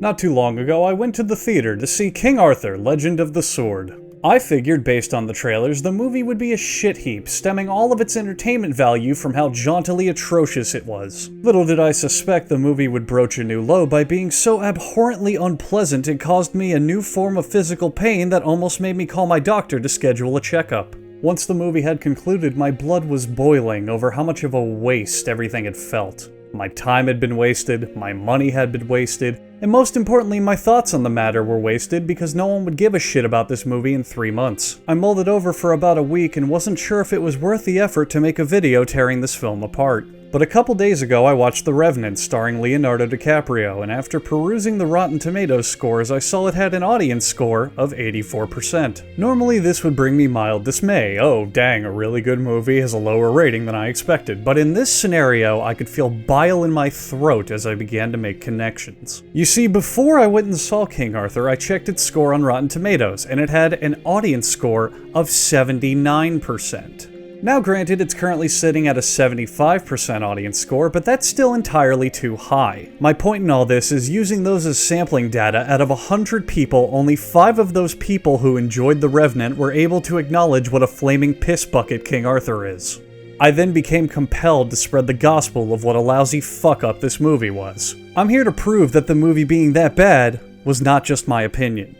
Not too long ago, I went to the theater to see King Arthur, Legend of the Sword. I figured, based on the trailers, the movie would be a shit heap, stemming all of its entertainment value from how jauntily atrocious it was. Little did I suspect the movie would broach a new low by being so abhorrently unpleasant it caused me a new form of physical pain that almost made me call my doctor to schedule a checkup. Once the movie had concluded, my blood was boiling over how much of a waste everything had felt. My time had been wasted, my money had been wasted, and most importantly, my thoughts on the matter were wasted because no one would give a shit about this movie in 3 months. I mulled it over for about a week and wasn't sure if it was worth the effort to make a video tearing this film apart. But a couple days ago I watched The Revenant starring Leonardo DiCaprio, and after perusing the Rotten Tomatoes scores I saw it had an audience score of 84%. Normally this would bring me mild dismay. Oh dang, a really good movie has a lower rating than I expected, but in this scenario I could feel bile in my throat as I began to make connections. You see, before I went and saw King Arthur, I checked its score on Rotten Tomatoes, and it had an audience score of 79%. Now granted, it's currently sitting at a 75% audience score, but that's still entirely too high. My point in all this is using those as sampling data. Out of 100 people, only 5 of those people who enjoyed The Revenant were able to acknowledge what a flaming piss bucket King Arthur is. I then became compelled to spread the gospel of what a lousy fuck-up this movie was. I'm here to prove that the movie being that bad was not just my opinion.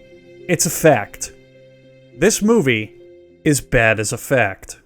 It's a fact. This movie is bad as a fact.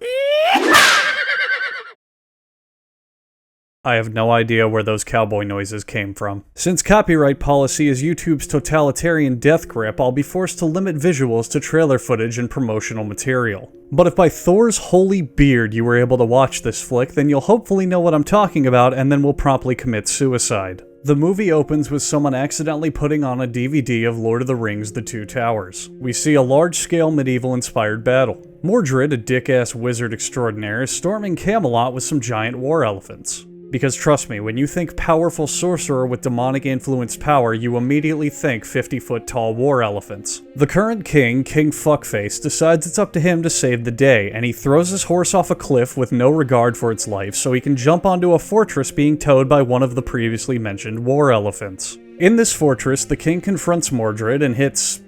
I have no idea where those cowboy noises came from. Since copyright policy is YouTube's totalitarian death grip, I'll be forced to limit visuals to trailer footage and promotional material. But if by Thor's holy beard you were able to watch this flick, then you'll hopefully know what I'm talking about and then will promptly commit suicide. The movie opens with someone accidentally putting on a DVD of Lord of the Rings: The Two Towers. We see a large-scale medieval-inspired battle. Mordred, a dick-ass wizard extraordinaire, is storming Camelot with some giant war elephants. Because trust me, when you think powerful sorcerer with demonic influenced power, you immediately think 50-foot tall war elephants. The current king, King Fuckface, decides it's up to him to save the day, and he throws his horse off a cliff with no regard for its life so he can jump onto a fortress being towed by one of the previously mentioned war elephants. In this fortress, the king confronts Mordred and hits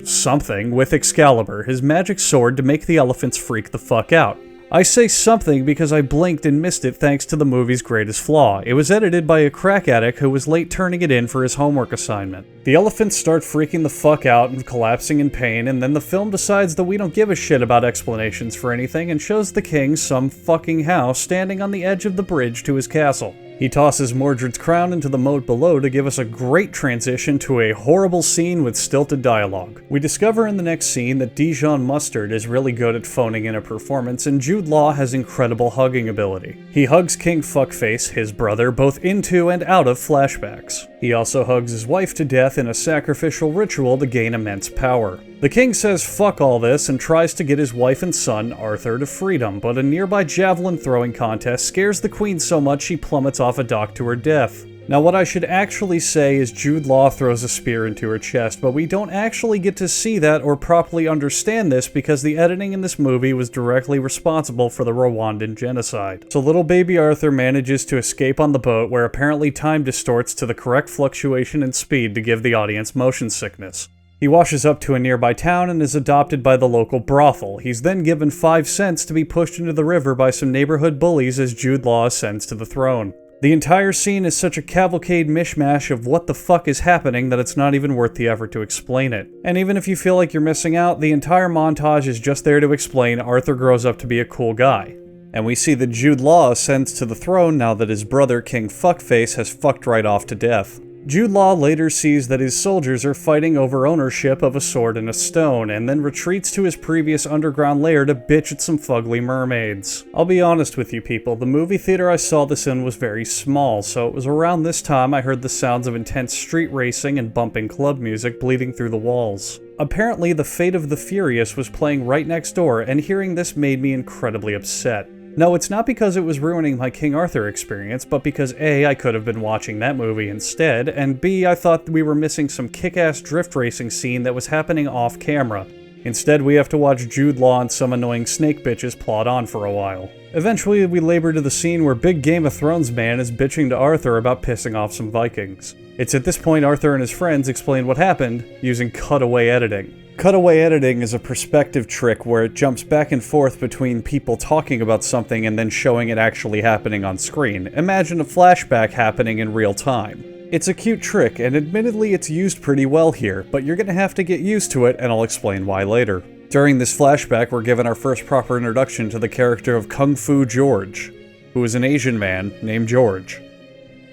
something with Excalibur, his magic sword, to make the elephants freak the fuck out. I say something because I blinked and missed it thanks to the movie's greatest flaw. It was edited by a crack addict who was late turning it in for his homework assignment. The elephants start freaking the fuck out and collapsing in pain, and then the film decides that we don't give a shit about explanations for anything and shows the king some fucking how standing on the edge of the bridge to his castle. He tosses Mordred's crown into the moat below to give us a great transition to a horrible scene with stilted dialogue. We discover in the next scene that Dijon Mustard is really good at phoning in a performance, and Jude Law has incredible hugging ability. He hugs King Fuckface, his brother, both into and out of flashbacks. He also hugs his wife to death in a sacrificial ritual to gain immense power. The king says fuck all this and tries to get his wife and son, Arthur, to freedom, but a nearby javelin throwing contest scares the queen so much she plummets off a dock to her death. Now what I should actually say is Jude Law throws a spear into her chest, but we don't actually get to see that or properly understand this because the editing in this movie was directly responsible for the Rwandan genocide. So little baby Arthur manages to escape on the boat where apparently time distorts to the correct fluctuation in speed to give the audience motion sickness. He washes up to a nearby town and is adopted by the local brothel. He's then given 5 cents to be pushed into the river by some neighborhood bullies as Jude Law ascends to the throne. The entire scene is such a cavalcade mishmash of what the fuck is happening that it's not even worth the effort to explain it. And even if you feel like you're missing out, the entire montage is just there to explain Arthur grows up to be a cool guy. And we see that Jude Law ascends to the throne now that his brother King Fuckface has fucked right off to death. Jude Law later sees that his soldiers are fighting over ownership of a sword and a stone, and then retreats to his previous underground lair to bitch at some fugly mermaids. I'll be honest with you people, the movie theater I saw this in was very small, so it was around this time I heard the sounds of intense street racing and bumping club music bleeding through the walls. Apparently, The Fate of the Furious was playing right next door, and hearing this made me incredibly upset. No, it's not because it was ruining my King Arthur experience, but because A, I could have been watching that movie instead, and B, I thought we were missing some kick-ass drift racing scene that was happening off camera. Instead, we have to watch Jude Law and some annoying snake bitches plod on for a while. Eventually, we labor to the scene where big Game of Thrones man is bitching to Arthur about pissing off some Vikings. It's at this point Arthur and his friends explain what happened using cutaway editing. Cutaway editing is a perspective trick where it jumps back and forth between people talking about something and then showing it actually happening on screen. Imagine a flashback happening in real time. It's a cute trick, and admittedly it's used pretty well here, but you're gonna have to get used to it, and I'll explain why later. During this flashback, we're given our first proper introduction to the character of Kung Fu George, who is an Asian man named George.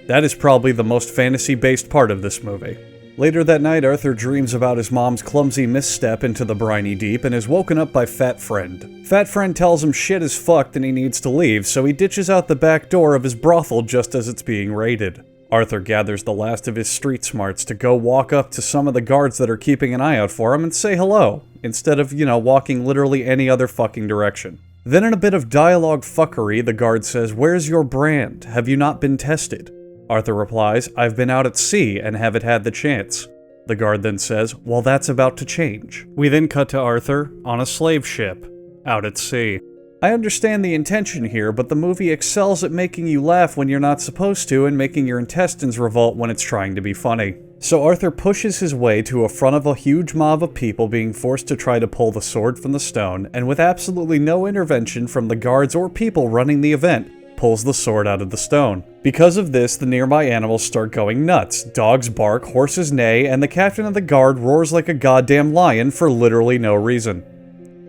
That is probably the most fantasy-based part of this movie. Later that night, Arthur dreams about his mom's clumsy misstep into the briny deep and is woken up by Fat Friend. Fat Friend tells him shit is fucked and he needs to leave, so he ditches out the back door of his brothel just as it's being raided. Arthur gathers the last of his street smarts to go walk up to some of the guards that are keeping an eye out for him and say hello, instead of, walking literally any other fucking direction. Then in a bit of dialogue fuckery, the guard says, "Where's your brand? Have you not been tested?" Arthur replies, "I've been out at sea and haven't had the chance." The guard then says, "Well, that's about to change." We then cut to Arthur on a slave ship, out at sea. I understand the intention here, but the movie excels at making you laugh when you're not supposed to and making your intestines revolt when it's trying to be funny. So Arthur pushes his way to a front of a huge mob of people being forced to try to pull the sword from the stone, and with absolutely no intervention from the guards or people running the event, pulls the sword out of the stone. Because of this, the nearby animals start going nuts. Dogs bark, horses neigh, and the captain of the guard roars like a goddamn lion for literally no reason.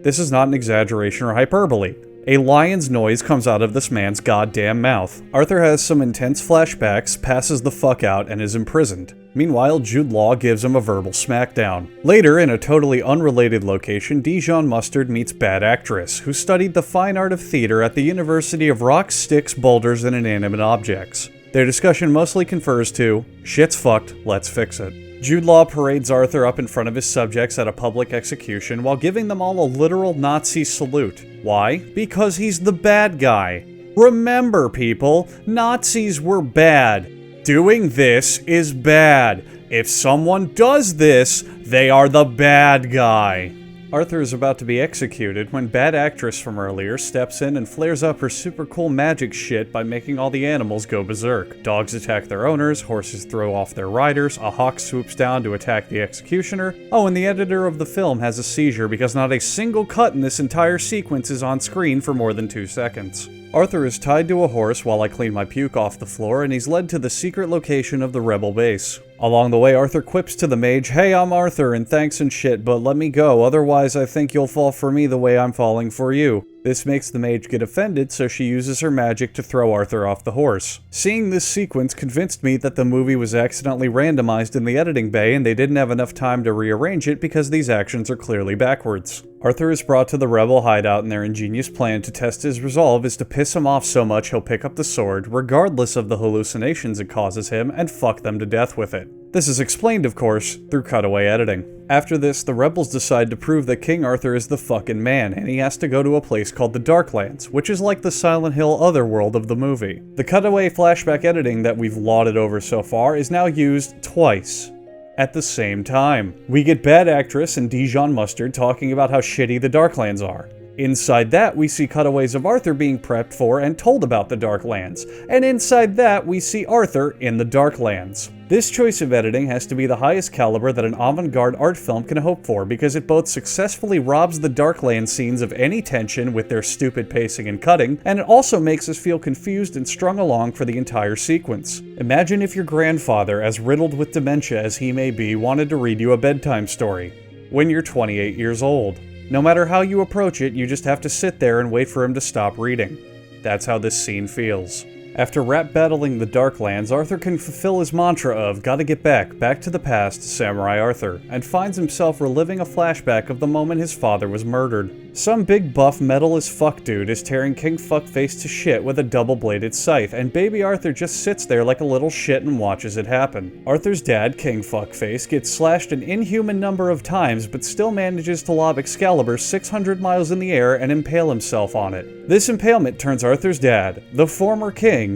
This is not an exaggeration or hyperbole. A lion's noise comes out of this man's goddamn mouth. Arthur has some intense flashbacks, passes the fuck out, and is imprisoned. Meanwhile, Jude Law gives him a verbal smackdown. Later, in a totally unrelated location, Dijon Mustard meets Bad Actress, who studied the fine art of theater at the University of Rocks, Sticks, Boulders, and Inanimate Objects. Their discussion mostly confers to, shit's fucked, let's fix it. Jude Law parades Arthur up in front of his subjects at a public execution while giving them all a literal Nazi salute. Why? Because he's the bad guy. Remember, people, Nazis were bad. Doing this is bad. If someone does this, they are the bad guy. Arthur is about to be executed when Bad Actress from earlier steps in and flares up her super cool magic shit by making all the animals go berserk. Dogs attack their owners, horses throw off their riders, a hawk swoops down to attack the executioner. Oh, and the editor of the film has a seizure because not a single cut in this entire sequence is on screen for more than 2 seconds. Arthur is tied to a horse while I clean my puke off the floor, and he's led to the secret location of the rebel base. Along the way, Arthur quips to the mage, "Hey, I'm Arthur, and thanks and shit, but let me go, otherwise I think you'll fall for me the way I'm falling for you." This makes the mage get offended, so she uses her magic to throw Arthur off the horse. Seeing this sequence convinced me that the movie was accidentally randomized in the editing bay and they didn't have enough time to rearrange it because these actions are clearly backwards. Arthur is brought to the rebel hideout and their ingenious plan to test his resolve is to piss him off so much he'll pick up the sword, regardless of the hallucinations it causes him, and fuck them to death with it. This is explained, of course, through cutaway editing. After this, the rebels decide to prove that King Arthur is the fucking man, and he has to go to a place called the Darklands, which is like the Silent Hill Otherworld of the movie. The cutaway flashback editing that we've lauded over so far is now used twice. At the same time. We get Bad Actress and Dijon Mustard talking about how shitty the Darklands are. Inside that, we see cutaways of Arthur being prepped for and told about the Darklands. And inside that, we see Arthur in the Darklands. This choice of editing has to be the highest caliber that an avant-garde art film can hope for because it both successfully robs the Darklands scenes of any tension with their stupid pacing and cutting, and it also makes us feel confused and strung along for the entire sequence. Imagine if your grandfather, as riddled with dementia as he may be, wanted to read you a bedtime story when you're 28 years old. No matter how you approach it, you just have to sit there and wait for him to stop reading. That's how this scene feels. After rap battling the Darklands, Arthur can fulfill his mantra of gotta get back to the past, Samurai Arthur, and finds himself reliving a flashback of the moment his father was murdered. Some big buff metal as fuck dude is tearing King Fuckface to shit with a double-bladed scythe, and baby Arthur just sits there like a little shit and watches it happen. Arthur's dad, King Fuckface, gets slashed an inhuman number of times but still manages to lob Excalibur 600 miles in the air and impale himself on it. This impalement turns Arthur's dad, the former king,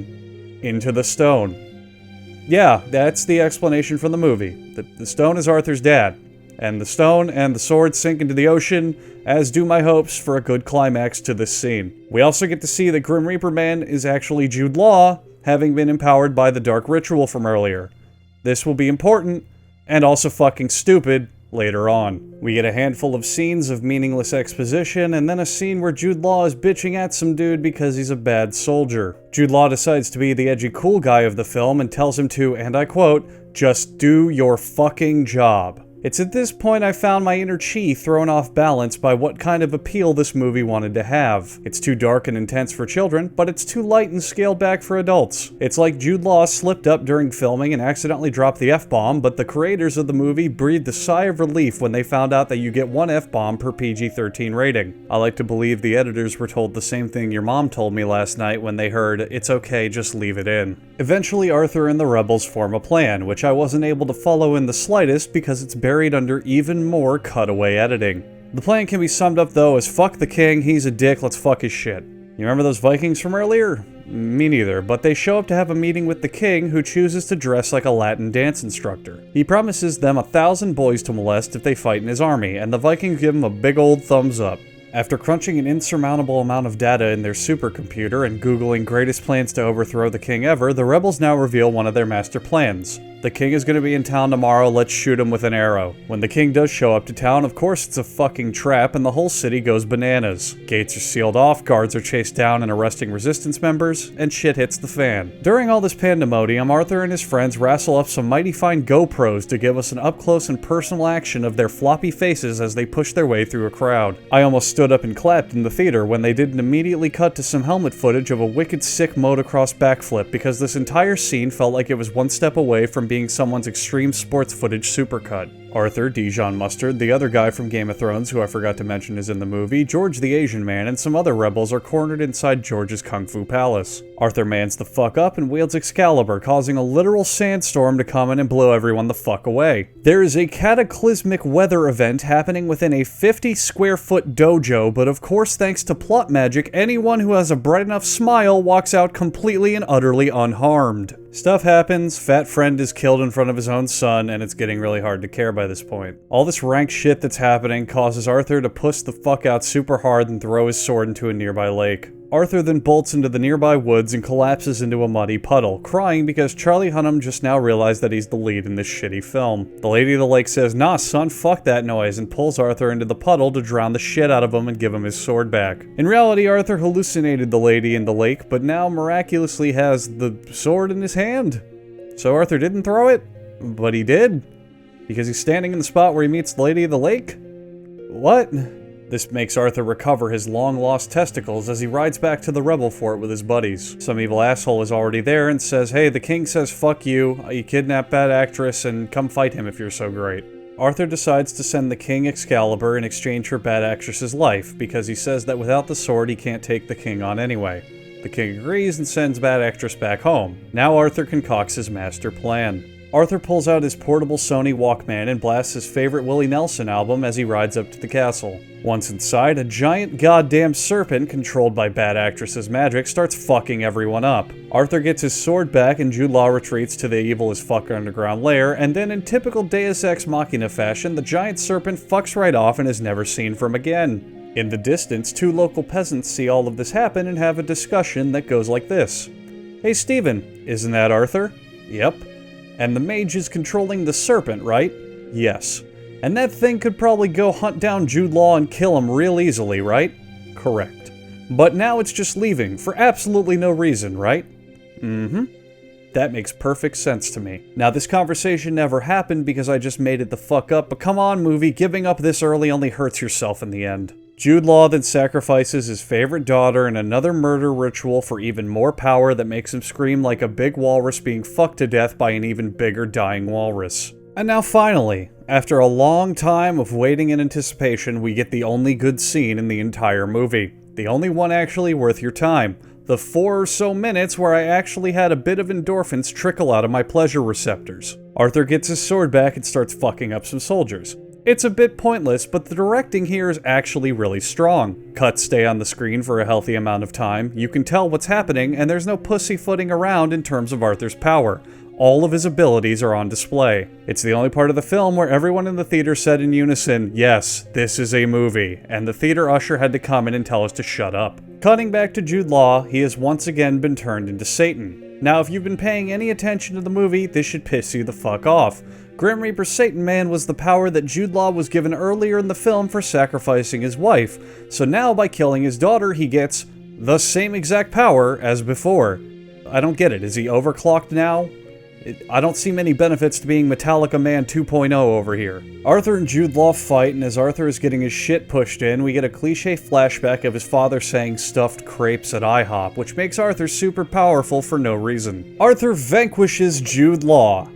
into the stone. Yeah, that's the explanation from the movie. The stone is Arthur's dad. And the stone and the sword sink into the ocean, as do my hopes for a good climax to this scene. We also get to see that Grim Reaper Man is actually Jude Law, having been empowered by the dark ritual from earlier. This will be important, and also fucking stupid, later on. We get a handful of scenes of meaningless exposition, and then a scene where Jude Law is bitching at some dude because he's a bad soldier. Jude Law decides to be the edgy cool guy of the film and tells him to, and I quote, "Just do your fucking job." It's at this point I found my inner chi thrown off balance by what kind of appeal this movie wanted to have. It's too dark and intense for children, but it's too light and scaled back for adults. It's like Jude Law slipped up during filming and accidentally dropped the F-bomb, but the creators of the movie breathed a sigh of relief when they found out that you get one F-bomb per PG-13 rating. I like to believe the editors were told the same thing your mom told me last night when they heard, "It's okay, just leave it in." Eventually, Arthur and the rebels form a plan, which I wasn't able to follow in the slightest because it's buried under even more cutaway editing. The plan can be summed up though as fuck the king, he's a dick, let's fuck his shit. You remember those Vikings from earlier? Me neither, but they show up to have a meeting with the king, who chooses to dress like a Latin dance instructor. He promises them 1,000 boys to molest if they fight in his army, and the Vikings give him a big old thumbs up. After crunching an insurmountable amount of data in their supercomputer and googling greatest plans to overthrow the king ever, the rebels now reveal one of their master plans. The king is going to be in town tomorrow, let's shoot him with an arrow. When the king does show up to town, of course it's a fucking trap and the whole city goes bananas. Gates are sealed off, guards are chased down and arresting resistance members, and shit hits the fan. During all this pandemonium, Arthur and his friends wrestle up some mighty fine GoPros to give us an up-close and personal action of their floppy faces as they push their way through a crowd. I almost stood up and clapped in the theater when they didn't immediately cut to some helmet footage of a wicked sick motocross backflip, because this entire scene felt like it was one step away from being someone's extreme sports footage supercut. Arthur, Dijon Mustard, the other guy from Game of Thrones who I forgot to mention is in the movie, George the Asian Man, and some other rebels are cornered inside George's Kung Fu Palace. Arthur mans the fuck up and wields Excalibur, causing a literal sandstorm to come in and blow everyone the fuck away. There is a cataclysmic weather event happening within a 50-square-foot dojo, but of course thanks to plot magic, anyone who has a bright enough smile walks out completely and utterly unharmed. Stuff happens, Fat Friend is killed in front of his own son, and it's getting really hard to care by this point. All this rank shit that's happening causes Arthur to push the fuck out super hard and throw his sword into a nearby lake. Arthur then bolts into the nearby woods and collapses into a muddy puddle, crying because Charlie Hunnam just now realized that he's the lead in this shitty film. The lady of the lake says, "Nah son, fuck that noise," and pulls Arthur into the puddle to drown the shit out of him and give him his sword back. In reality, Arthur hallucinated the lady in the lake, but now miraculously has the sword in his hand. So Arthur didn't throw it? But he did? Because he's standing in the spot where he meets the lady of the lake? What? This makes Arthur recover his long-lost testicles as he rides back to the rebel fort with his buddies. Some evil asshole is already there and says, "Hey, the king says fuck you kidnapped bad actress, and come fight him if you're so great." Arthur decides to send the king Excalibur in exchange for bad actress's life, because he says that without the sword he can't take the king on anyway. The king agrees and sends bad actress back home. Now Arthur concocts his master plan. Arthur pulls out his portable Sony Walkman and blasts his favorite Willie Nelson album as he rides up to the castle. Once inside, a giant goddamn serpent controlled by bad actress's magic starts fucking everyone up. Arthur gets his sword back and Jude Law retreats to the evil as fuck underground lair, and then in typical Deus Ex Machina fashion, the giant serpent fucks right off and is never seen from again. In the distance, two local peasants see all of this happen and have a discussion that goes like this. "Hey Steven, isn't that Arthur?" "Yep." "And the mage is controlling the serpent, right?" "Yes." "And that thing could probably go hunt down Jude Law and kill him real easily, right?" "Correct." "But now it's just leaving, for absolutely no reason, right?" "Mm-hmm." That makes perfect sense to me. Now, this conversation never happened because I just made it the fuck up, but come on, movie, giving up this early only hurts yourself in the end. Jude Law then sacrifices his favorite daughter in another murder ritual for even more power that makes him scream like a big walrus being fucked to death by an even bigger dying walrus. And now finally, after a long time of waiting in anticipation, we get the only good scene in the entire movie. The only one actually worth your time. The 4 or so minutes where I actually had a bit of endorphins trickle out of my pleasure receptors. Arthur gets his sword back and starts fucking up some soldiers. It's a bit pointless, but the directing here is actually really strong. Cuts stay on the screen for a healthy amount of time, you can tell what's happening, and there's no pussyfooting around in terms of Arthur's power. all of his abilities are on display. It's the only part of the film where everyone in the theater said in unison, "Yes, this is a movie," and the theater usher had to come in and tell us to shut up. Cutting back to Jude Law, he has once again been turned into Satan. Now, if you've been paying any attention to the movie, this should piss you the fuck off. Grim Reaper Satan Man was the power that Jude Law was given earlier in the film for sacrificing his wife, so now by killing his daughter, he gets the same exact power as before. I don't get it. Is he overclocked now? I don't see many benefits to being Metallica Man 2.0 over here. Arthur and Jude Law fight, and as Arthur is getting his shit pushed in, we get a cliche flashback of his father saying stuffed crepes at IHOP, which makes Arthur super powerful for no reason. Arthur vanquishes Jude Law.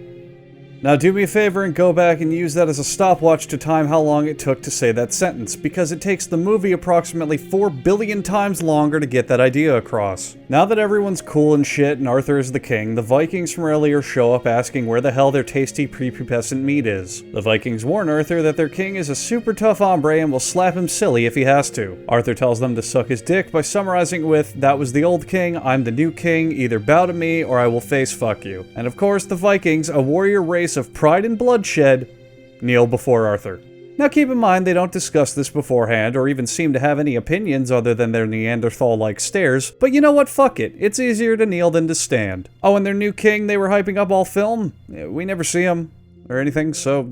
Now do me a favor and go back and use that as a stopwatch to time how long it took to say that sentence, because it takes the movie approximately 4 billion times longer to get that idea across. Now that everyone's cool and shit and Arthur is the king, the Vikings from earlier show up asking where the hell their tasty prepubescent meat is. The Vikings warn Arthur that their king is a super tough hombre and will slap him silly if he has to. Arthur tells them to suck his dick by summarizing it with, "That was the old king, I'm the new king, either bow to me or I will face fuck you." And of course the Vikings, a warrior race of pride and bloodshed, kneel before Arthur. Now keep in mind they don't discuss this beforehand or even seem to have any opinions other than their Neanderthal-like stares, but you know what, fuck it, it's easier to kneel than to stand. Oh, and their new king they were hyping up all film? We never see him or anything, so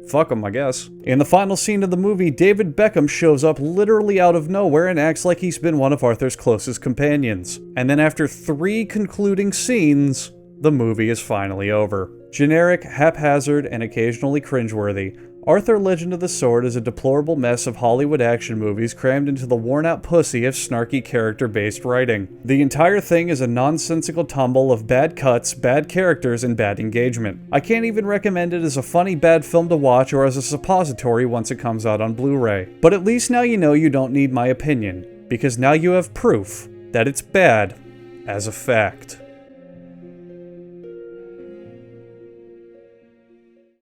fuck him, I guess. In the final scene of the movie, David Beckham shows up literally out of nowhere and acts like he's been one of Arthur's closest companions. And then after 3 concluding scenes, the movie is finally over. Generic, haphazard, and occasionally cringeworthy, Arthur Legend of the Sword is a deplorable mess of Hollywood action movies crammed into the worn-out pussy of snarky character-based writing. The entire thing is a nonsensical tumble of bad cuts, bad characters, and bad engagement. I can't even recommend it as a funny bad film to watch or as a suppository once it comes out on Blu-ray. But at least now you know you don't need my opinion, because now you have proof that it's bad as a fact.